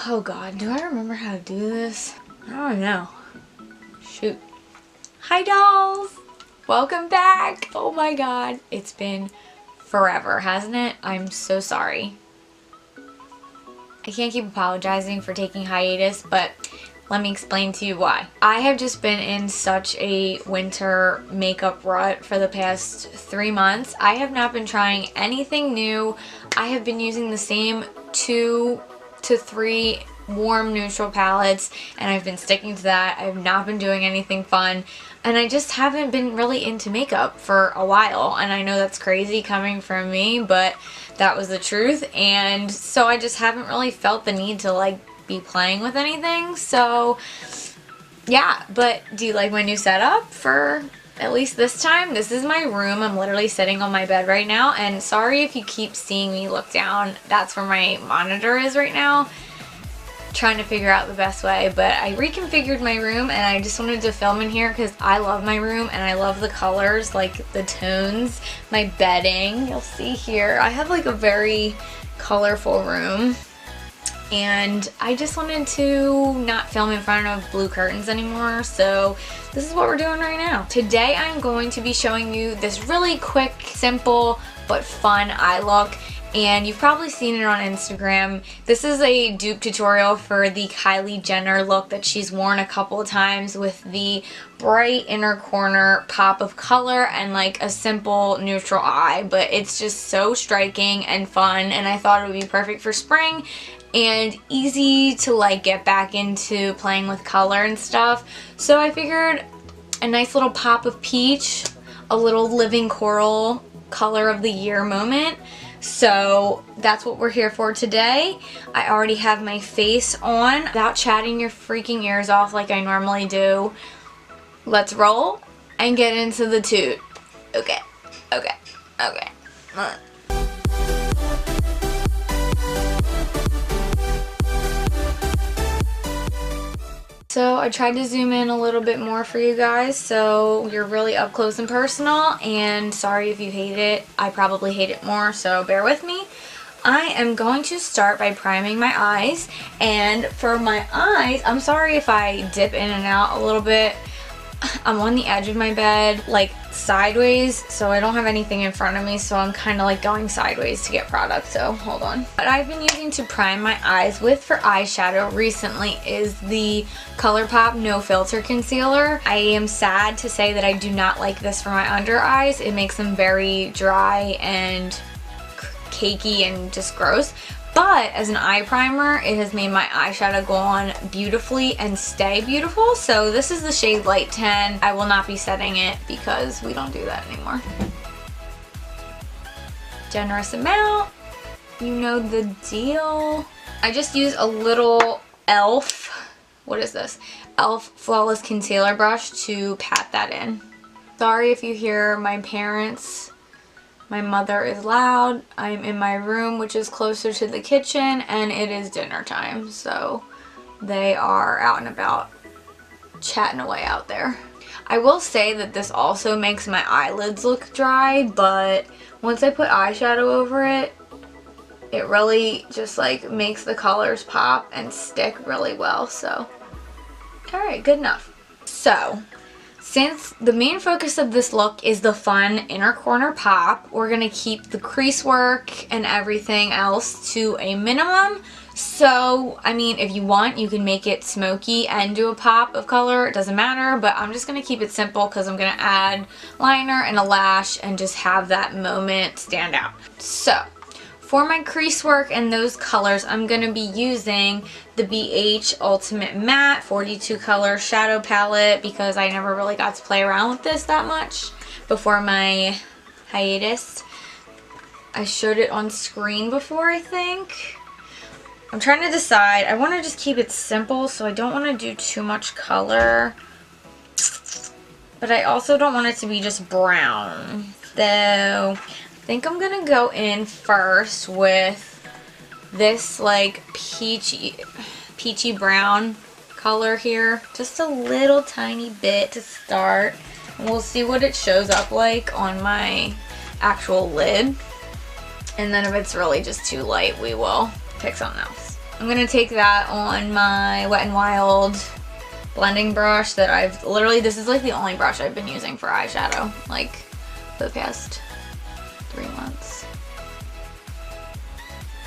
Oh god, do I remember how to do this? I don't know. Shoot. Hi dolls! Welcome back! Oh my god, it's been forever, hasn't it? I'm so sorry. I can't keep apologizing for taking hiatus, but let me explain to you why. I have just been in such a winter makeup rut for the past 3 months. I have not been trying anything new. I have been using the same 2 to 3 warm neutral palettes, and I've been sticking to that. I have not been doing anything fun, and I just haven't been really into makeup for a while, and I know that's crazy coming from me, but that was the truth. And so I just haven't really felt the need to like be playing with anything. So yeah, but do you like my new setup for at least this time? This is my room. I'm literally sitting on my bed right now, and sorry if you keep seeing me look down. That's where my monitor is right now, trying to figure out the best way. But I reconfigured my room, and I just wanted to film in here because I love my room and I love the colors, like the tones, my bedding. You'll see here I have like a very colorful room, and I just wanted to not film in front of blue curtains anymore, so this is what we're doing right now. Today I'm going to be showing you this really quick, simple, but fun eye look, and you've probably seen it on Instagram. This is a dupe tutorial for the Kylie Jenner look that she's worn a couple of times with the bright inner corner pop of color and like a simple neutral eye, but it's just so striking and fun, and I thought it would be perfect for spring and easy to like get back into playing with color and stuff. So I figured a nice little pop of peach, a little living coral color of the year moment. So that's what we're here for today. I already have my face on. Without chatting your freaking ears off like I normally do, let's roll and get into the toot. Okay. So I tried to zoom in a little bit more for you guys so you're really up close and personal, and sorry if you hate it. I probably hate it more, so bear with me. I am going to start by priming my eyes, and for my eyes, I'm sorry if I dip in and out a little bit. I'm on the edge of my bed, like sideways, so I don't have anything in front of me, so I'm kind of like going sideways to get product, so hold on. What I've been using to prime my eyes with for eyeshadow recently is the Colourpop No Filter Concealer. I am sad to say that I do not like this for my under eyes. It makes them very dry and cakey and just gross. But as an eye primer, it has made my eyeshadow go on beautifully and stay beautiful. So this is the shade Light 10. I will not be setting it because we don't do that anymore. Generous amount. You know the deal. I just use a little e.l.f. What is this? e.l.f. Flawless Concealer Brush to pat that in. Sorry if you hear my parents. My mother is loud. I'm in my room, which is closer to the kitchen, and it is dinner time, so they are out and about chatting away out there. I will say that this also makes my eyelids look dry, but once I put eyeshadow over it, it really just like makes the colors pop and stick really well. So alright, good enough. So since the main focus of this look is the fun inner corner pop, we're going to keep the crease work and everything else to a minimum. So, I mean, if you want, you can make it smoky and do a pop of color. It doesn't matter, but I'm just going to keep it simple because I'm going to add liner and a lash and just have that moment stand out. So, for my crease work and those colors, I'm going to be using the Beige Ultimate Matte 42 color shadow palette because I never really got to play around with this that much before my hiatus. I showed it on screen before, I think. I'm trying to decide. I want to just keep it simple, so I don't want to do too much color. But I also don't want it to be just brown. So I think I'm going to go in first with this like peachy brown color here. Just a little tiny bit to start. And we'll see what it shows up like on my actual lid. And then if it's really just too light, we will pick something else. I'm going to take that on my Wet n Wild blending brush that I've literally, this is like the only brush I've been using for eyeshadow, like for the past 3 months.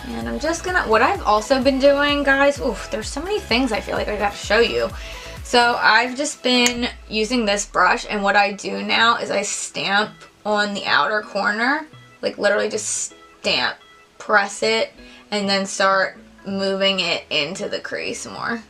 And I'm just gonna, what I've also been doing, guys, oof, there's so many things I feel like I gotta show you. So I've just been using this brush, and what I do now is I stamp on the outer corner, like literally just stamp, press it, and then start moving it into the crease more.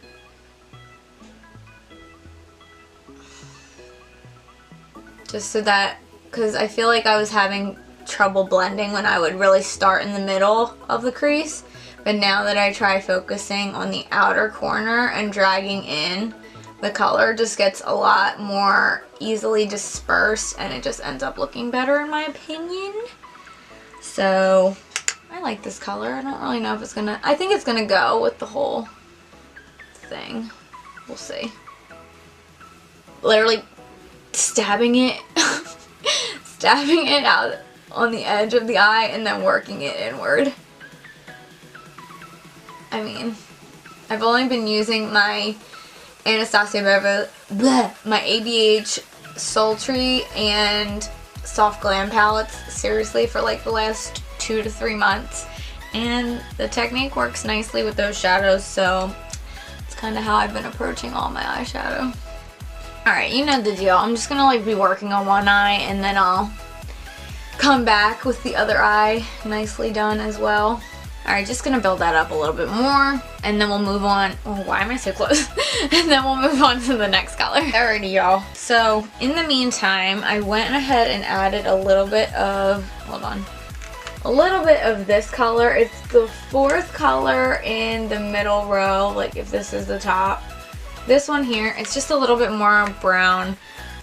Just so that, because I feel like I was having trouble blending when I would really start in the middle of the crease, but now that I try focusing on the outer corner and dragging in, the color just gets a lot more easily dispersed, and it just ends up looking better in my opinion. So I like this color. I don't really know if it's gonna, I think it's gonna go with the whole thing. We'll see. Literally stabbing it stabbing it out on the edge of the eye and then working it inward. I mean, I've only been using my Anastasia Beverly, my ABH Sultry and Soft Glam palettes seriously for like the last 2 to 3 months, and the technique works nicely with those shadows, so it's kind of how I've been approaching all my eyeshadow. Alright, you know the deal. I'm just gonna like be working on one eye, and then I'll come back with the other eye nicely done as well. Alright, just gonna build that up a little bit more, and then we'll move on. Oh, why am I so close? And then we'll move on to the next color. Alrighty, y'all. So, in the meantime, I went ahead and added a little bit of, hold on, a little bit of this color. It's the 4th color in the middle row, like if this is the top. This one here, it's just a little bit more brown,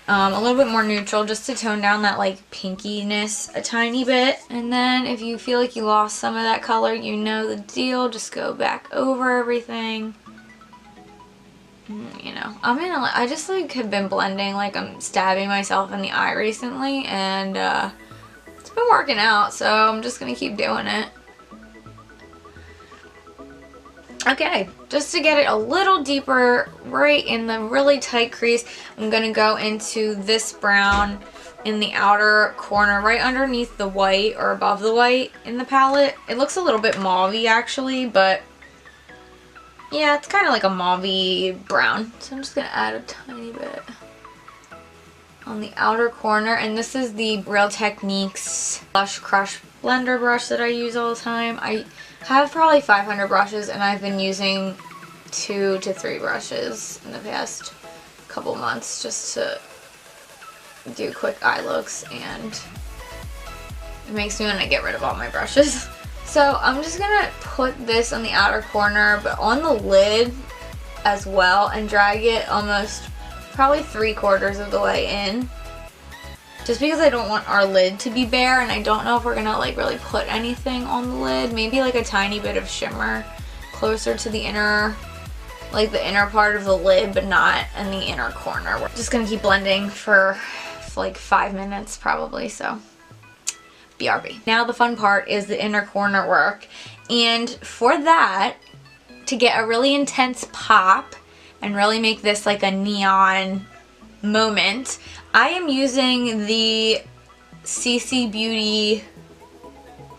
a little bit more neutral, just to tone down that like pinkiness a tiny bit. And then if you feel like you lost some of that color, you know the deal, just go back over everything. You know, I just like have been blending, like I'm stabbing myself in the eye recently, and it's been working out, so I'm just gonna keep doing it. Okay, just to get it a little deeper right in the really tight crease, I'm going to go into this brown in the outer corner, right underneath the white or above the white in the palette. It looks a little bit mauve-y actually, but yeah, it's kind of like a mauve-y brown. So I'm just going to add a tiny bit on the outer corner, and this is the Real Techniques Blush Crush blender brush that I use all the time. I have probably 500 brushes, and I've been using 2 to 3 brushes in the past couple months just to do quick eye looks, and it makes me want to get rid of all my brushes. So I'm just gonna put this on the outer corner, but on the lid as well, and drag it almost probably 3/4 of the way in, just because I don't want our lid to be bare, and I don't know if we're gonna like really put anything on the lid. Maybe like a tiny bit of shimmer closer to the inner, like the inner part of the lid, but not in the inner corner. We're just gonna keep blending for like 5 minutes probably, so BRB. Now the fun part is the inner corner work, and for that, to get a really intense pop and really make this like a neon moment, I am using the CC Beauty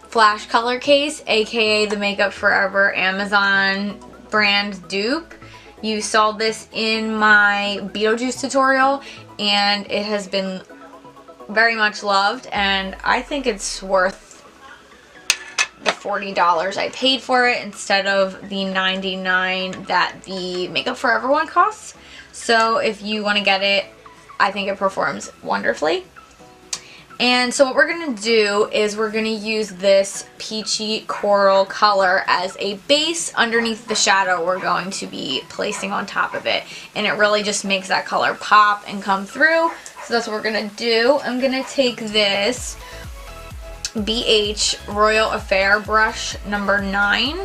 Flash Color Case, aka the Makeup Forever Amazon brand dupe. You saw this in my Beetlejuice tutorial, and it has been very much loved, and I think it's worth the $40 I paid for it instead of the $99 that the Makeup Forever one costs. So if you want to get it, I think it performs wonderfully. And so what we're going to do is we're going to use this peachy coral color as a base underneath the shadow we're going to be placing on top of it. And it really just makes that color pop and come through. So that's what we're going to do. I'm going to take this BH Royal Affair brush number 9.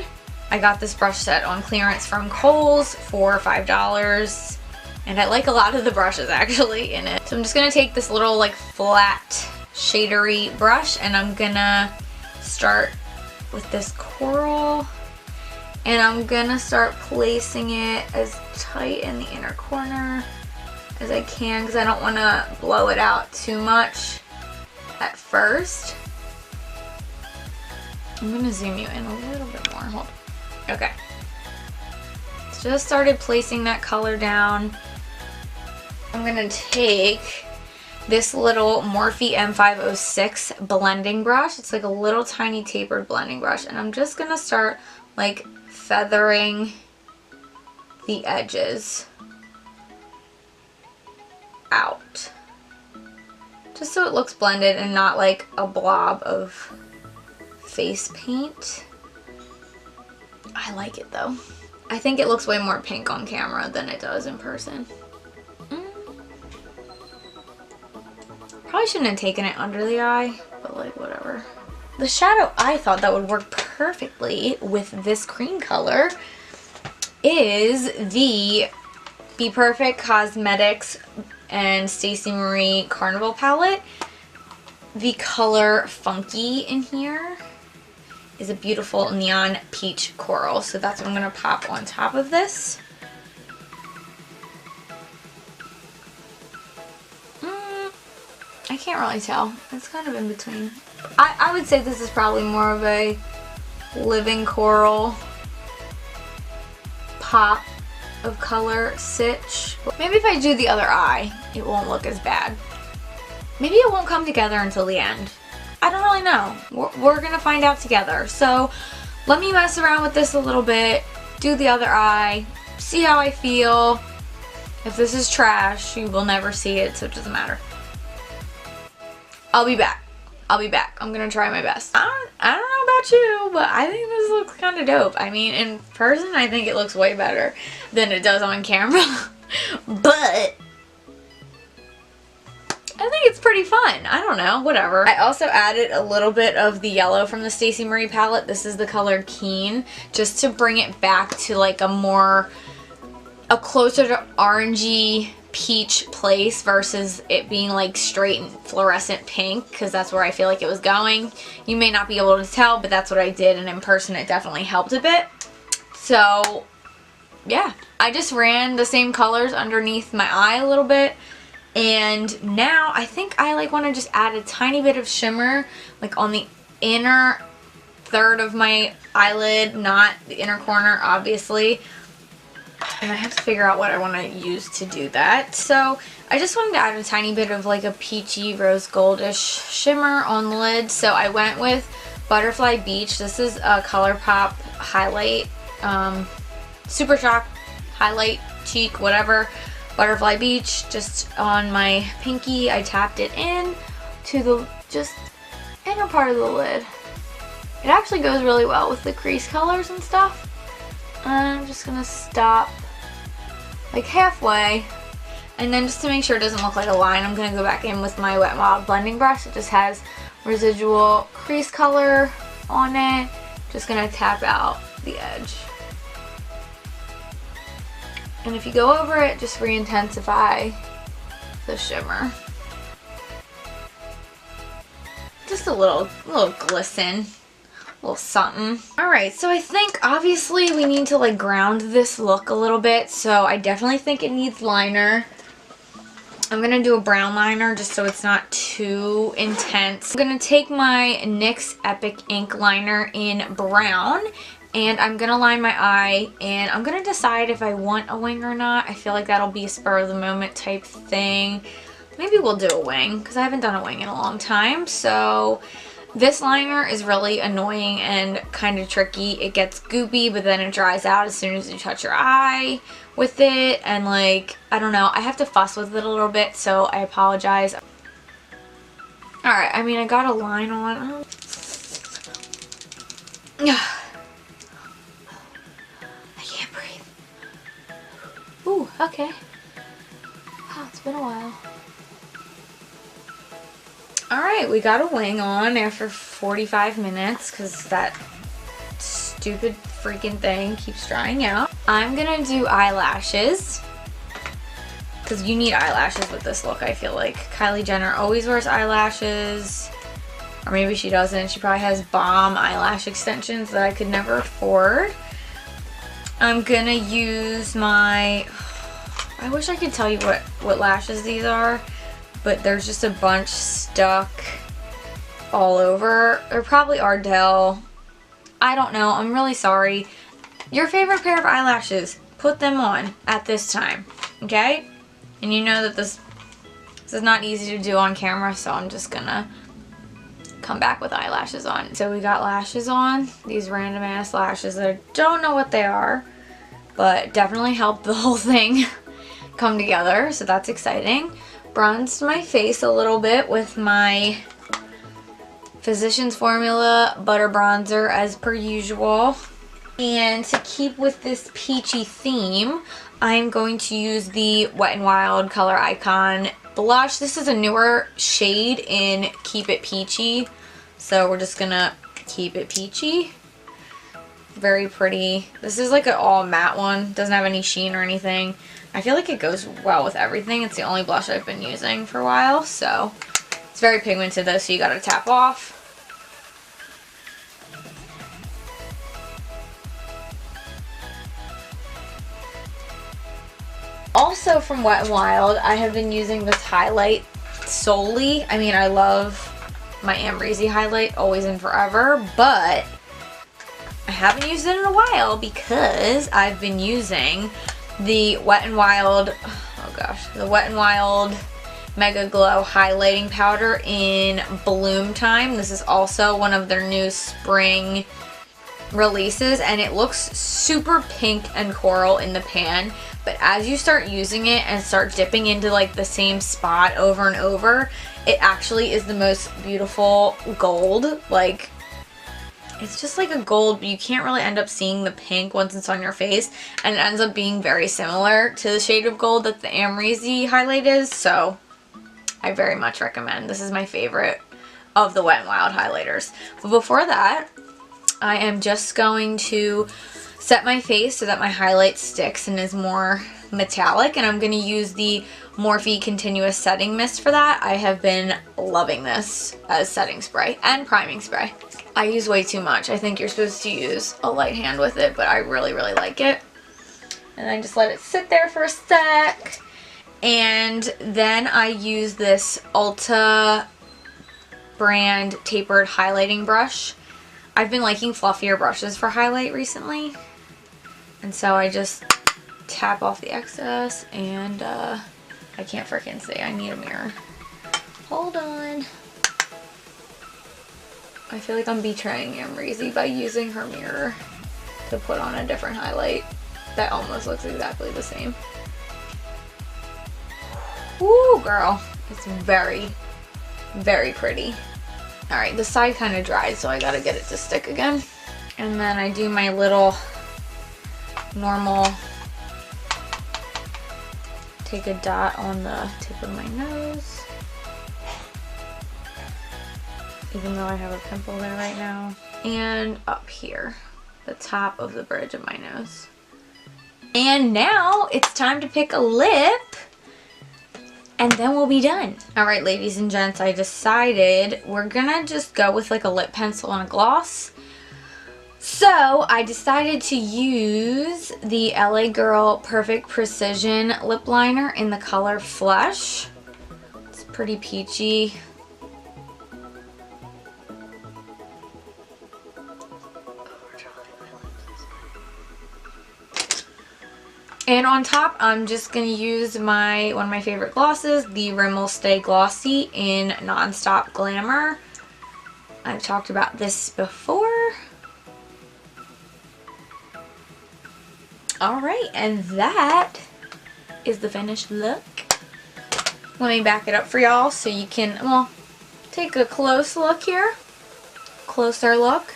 I got this brush set on clearance from Kohl's for $5. And I like a lot of the brushes actually in it. So I'm just going to take this little like flat shadery brush, and I'm going to start with this coral. And I'm gonna start placing it as tight in the inner corner as I can because I don't want to blow it out too much at first. I'm gonna zoom you in a little bit more. Hold on. Okay. Just started placing that color down. I'm gonna take this little Morphe M506 blending brush. It's like a little tiny tapered blending brush, and I'm just gonna start like feathering the edges out, just so it looks blended and not like a blob of face paint. I like it though. I think it looks way more pink on camera than it does in person. Probably shouldn't have taken it under the eye, but like whatever. The shadow I thought that would work perfectly with this cream color is the Be Perfect Cosmetics and Stacey Marie Carnival palette. The color Funky in here is a beautiful neon peach coral, so that's what I'm gonna pop on top of this. I can't really tell. It's kind of in between. I would say this is probably more of a living coral pop of color sitch. Maybe if I do the other eye, it won't look as bad. Maybe it won't come together until the end. I don't really know. We're gonna find out together. So let me mess around with this a little bit, do the other eye, see how I feel. If this is trash, you will never see it, so it doesn't matter. I'll be back. I'll be back. I'm gonna try my best. I don't know about you, but I think this looks kind of dope. I mean, in person, I think it looks way better than it does on camera. But I think it's pretty fun. I don't know, whatever. I also added a little bit of the yellow from the Stacey Marie palette. This is the color Keen, just to bring it back to like a closer to orangey peach place versus it being like straight and fluorescent pink, because that's where I feel like it was going. You may not be able to tell, but that's what I did, and in person it definitely helped a bit. So yeah, I just ran the same colors underneath my eye a little bit, and now I think I like want to just add a tiny bit of shimmer like on the inner third of my eyelid, not the inner corner obviously. And I have to figure out what I want to use to do that. So I just wanted to add a tiny bit of like a peachy rose goldish shimmer on the lid. So I went with Butterfly Beach. This is a Colourpop highlight, Super Shock highlight, cheek, whatever. Butterfly Beach, just on my pinky. I tapped it in to the just inner part of the lid. It actually goes really well with the crease colors and stuff. I'm just gonna stop like halfway, and then just to make sure it doesn't look like a line, I'm gonna go back in with my Wet n Wild blending brush. It just has residual crease color on it. Just gonna tap out the edge, and if you go over it, just re-intensify the shimmer. Just a little glisten. Little something. Alright, so I think obviously we need to like ground this look a little bit, so I definitely think it needs liner. I'm gonna do a brown liner just so it's not too intense. I'm gonna take my NYX Epic Ink liner in brown, and I'm gonna line my eye, and I'm gonna decide if I want a wing or not. I feel like that'll be a spur of the moment type thing. Maybe we'll do a wing, because I haven't done a wing in a long time. So this liner is really annoying and kind of tricky. It gets goopy, but then it dries out as soon as you touch your eye with it. And like, I don't know, I have to fuss with it a little bit, so I apologize. Alright, I mean, I got a line on. I can't breathe. Ooh, okay. Wow, it's been a while. Alright, we got a wing on after 45 minutes because that stupid freaking thing keeps drying out. I'm gonna do eyelashes because you need eyelashes with this look, I feel like. Kylie Jenner always wears eyelashes, or maybe she doesn't. She probably has bomb eyelash extensions that I could never afford. I'm gonna use my, I wish I could tell you what lashes these are, but there's just a bunch stuck all over. They're probably Ardell. I don't know. I'm really sorry. Your favorite pair of eyelashes, put them on at this time, okay? And you know that this is not easy to do on camera, so I'm just gonna come back with eyelashes on. So we got lashes on, these random ass lashes that I don't know what they are, but definitely helped the whole thing come together, so that's exciting. Bronzed my face a little bit with my Physicians Formula Butter Bronzer as per usual. And to keep with this peachy theme, I'm going to use the Wet n Wild Color Icon blush. This is a newer shade in Keep It Peachy, so we're just gonna keep it peachy. Very pretty. This is like an all matte one. Doesn't have any sheen or anything. I feel like it goes well with everything. It's the only blush I've been using for a while, so it's very pigmented though, so you gotta tap off. Also from Wet n Wild, I have been using this highlight solely. I mean, I love my Amrezy highlight, always and forever, but I haven't used it in a while because I've been using the Wet n Wild, oh gosh, the Wet n Wild Mega Glow highlighting powder in Bloom Time. This is also one of their new spring releases, and it looks super pink and coral in the pan, but as you start using it and start dipping into like the same spot over and over, it actually is the most beautiful gold. Like, it's just like a gold, but you can't really end up seeing the pink once it's on your face, and it ends up being very similar to the shade of gold that the Amrezy highlight is, so I very much recommend. This is my favorite of the Wet n Wild highlighters. But before that, I am just going to set my face so that my highlight sticks and is more metallic, and I'm going to use the Morphe Continuous Setting Mist for that. I have been loving this as setting spray and priming spray. I use way too much. I think you're supposed to use a light hand with it, but I really, really like it. And I just let it sit there for a sec. And then I use this Ulta brand tapered highlighting brush. I've been liking fluffier brushes for highlight recently, and so I just tap off the excess, and I can't freaking see. I need a mirror. Hold on. I feel like I'm betraying Amrezy by using her mirror to put on a different highlight that almost looks exactly the same. Woo, girl. It's very, very pretty. Alright, the side kind of dried, so I gotta get it to stick again. And then I do my little normal, take a dot on the tip of my nose, even though I have a pimple there right now, and up here, the top of the bridge of my nose. And now it's time to pick a lip, and then we'll be done. Alright, ladies and gents, I decided we're gonna just go with like a lip pencil and a gloss. So I decided to use the LA Girl Perfect Precision lip liner in the color Flesh. It's pretty peachy. And on top, I'm just going to use one of my favorite glosses, the Rimmel Stay Glossy in Nonstop Glamour. I've talked about this before. Alright, and that is the finished look. Let me back it up for y'all so you can, well, take a close look here. Closer look.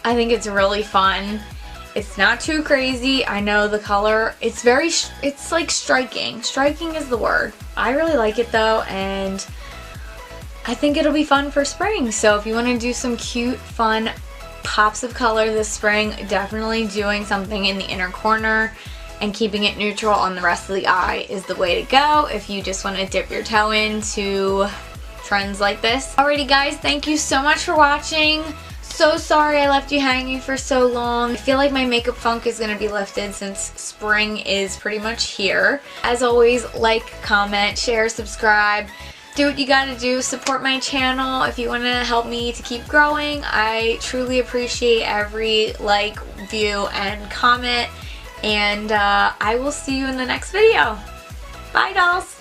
I think it's really fun. It's not too crazy. I know the color, it's like striking. Striking is the word. I really like it though, and I think it'll be fun for spring. So if you want to do some cute, fun pops of color this spring, definitely doing something in the inner corner and keeping it neutral on the rest of the eye is the way to go if you just want to dip your toe into trends like this. Alrighty guys, thank you so much for watching. So sorry I left you hanging for so long. I feel like my makeup funk is going to be lifted since spring is pretty much here. As always, like, comment, share, subscribe. Do what you gotta do. Support my channel if you want to help me to keep growing. I truly appreciate every like, view, and comment. And I will see you in the next video. Bye, dolls!